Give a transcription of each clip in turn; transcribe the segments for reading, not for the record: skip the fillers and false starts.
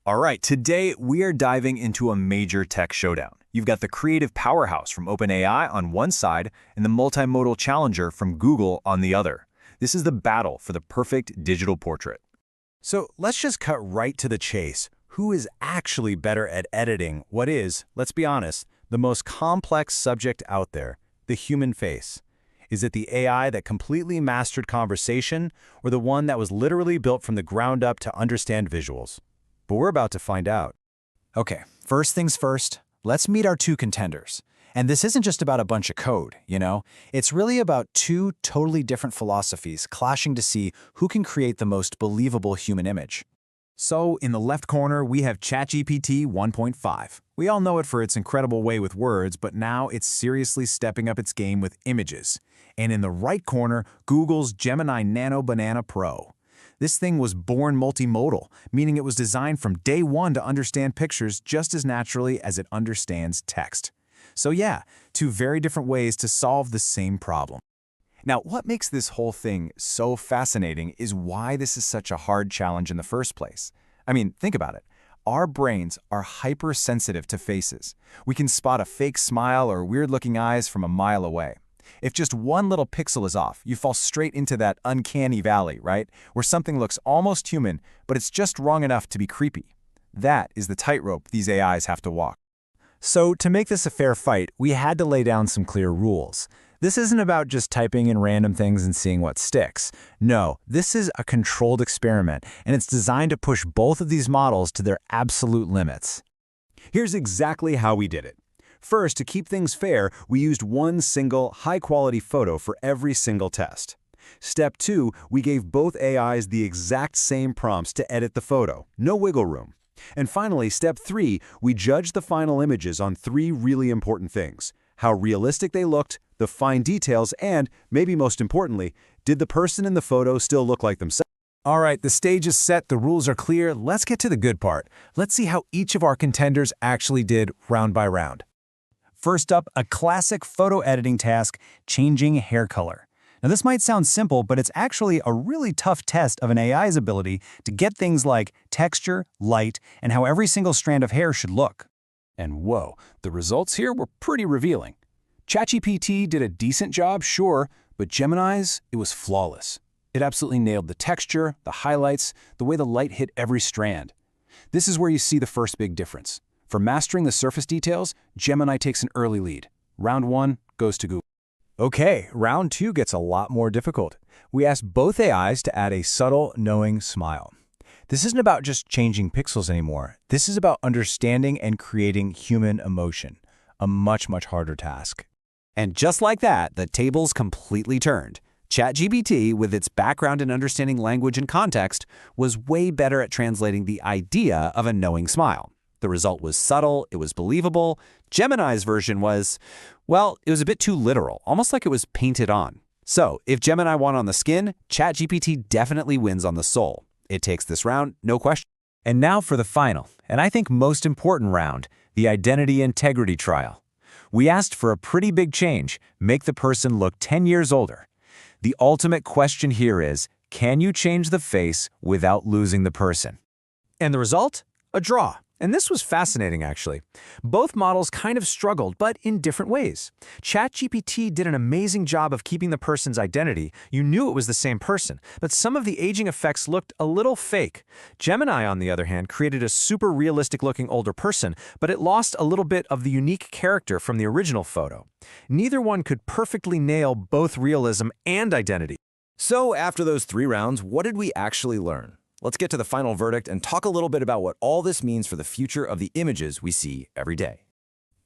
All right, today we are diving into a major tech showdown. You've got the creative powerhouse from OpenAI on one side and the multimodal challenger from Google on the other. This is the battle for the perfect digital portrait. So let's just cut right to the chase. Who is actually better at editing what is, let's be honest, the most complex subject out there, the human face? Is it the AI that completely mastered conversation, or the one that was literally built from the ground up to understand visuals? But we're about to find out. Okay, first things first, let's meet our two contenders. And this isn't just about a bunch of code, you know? It's really about two totally different philosophies clashing to see who can create the most believable human image. So, in the left corner, we have ChatGPT 1.5. We all know it for its incredible way with words, but now it's seriously stepping up its game with images. And in the right corner, Google's Gemini Nano Banana Pro. This thing was born multimodal, meaning it was designed from day one to understand pictures just as naturally as it understands text. So yeah, two very different ways to solve the same problem. Now, what makes this whole thing so fascinating is why this is such a hard challenge in the first place. I mean, think about it. Our brains are hypersensitive to faces. We can spot a fake smile or weird-looking eyes from a mile away. If just one little pixel is off, you fall straight into that uncanny valley, right? Where something looks almost human, but it's just wrong enough to be creepy. That is the tightrope these AIs have to walk. So to make this a fair fight, we had to lay down some clear rules. This isn't about just typing in random things and seeing what sticks. No, this is a controlled experiment, and it's designed to push both of these models to their absolute limits. Here's exactly how we did it. First, to keep things fair, we used one single, high-quality photo for every single test. Step 2, we gave both AIs the exact same prompts to edit the photo, no wiggle room. And finally, step 3, we judged the final images on 3 really important things: how realistic they looked, the fine details, and, maybe most importantly, did the person in the photo still look like themselves? All right, the stage is set, the rules are clear, let's get to the good part. Let's see how each of our contenders actually did round by round. First up, a classic photo editing task, changing hair color. Now this might sound simple, but it's actually a really tough test of an AI's ability to get things like texture, light, and how every single strand of hair should look. And whoa, the results here were pretty revealing. ChatGPT did a decent job, sure, but Gemini's, it was flawless. It absolutely nailed the texture, the highlights, the way the light hit every strand. This is where you see the first big difference. For mastering the surface details, Gemini takes an early lead. Round 1 goes to Google. Okay, round 2 gets a lot more difficult. We asked both AIs to add a subtle, knowing smile. This isn't about just changing pixels anymore. This is about understanding and creating human emotion, a much, much harder task. And just like that, the tables completely turned. ChatGPT, with its background in understanding language and context, was way better at translating the idea of a knowing smile. The result was subtle, it was believable. Gemini's version was, well, it was a bit too literal, almost like it was painted on. So, if Gemini won on the skin, ChatGPT definitely wins on the soul. It takes this round, no question. And now for the final, and I think most important round, the identity integrity trial. We asked for a pretty big change, make the person look 10 years older. The ultimate question here is, can you change the face without losing the person? And the result? A draw. And this was fascinating, actually. Both models kind of struggled, but in different ways. ChatGPT did an amazing job of keeping the person's identity. You knew it was the same person, but some of the aging effects looked a little fake. Gemini, on the other hand, created a super realistic-looking older person, but it lost a little bit of the unique character from the original photo. Neither one could perfectly nail both realism and identity. So after those 3 rounds, what did we actually learn? Let's get to the final verdict and talk a little bit about what all this means for the future of the images we see every day.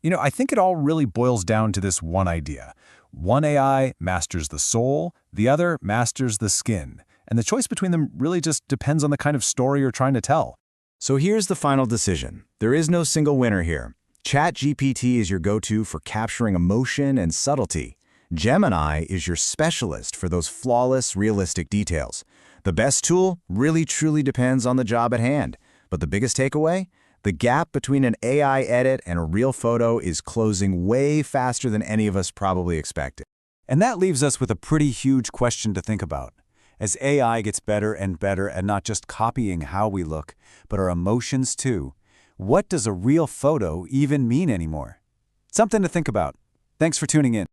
You know, I think it all really boils down to this one idea. One AI masters the soul, the other masters the skin. And the choice between them really just depends on the kind of story you're trying to tell. So here's the final decision. There is no single winner here. ChatGPT is your go-to for capturing emotion and subtlety. Gemini is your specialist for those flawless, realistic details. The best tool really truly depends on the job at hand. But the biggest takeaway? The gap between an AI edit and a real photo is closing way faster than any of us probably expected. And that leaves us with a pretty huge question to think about. as AI gets better and better at not just copying how we look, but our emotions too. What does a real photo even mean anymore? Something to think about. Thanks for tuning in.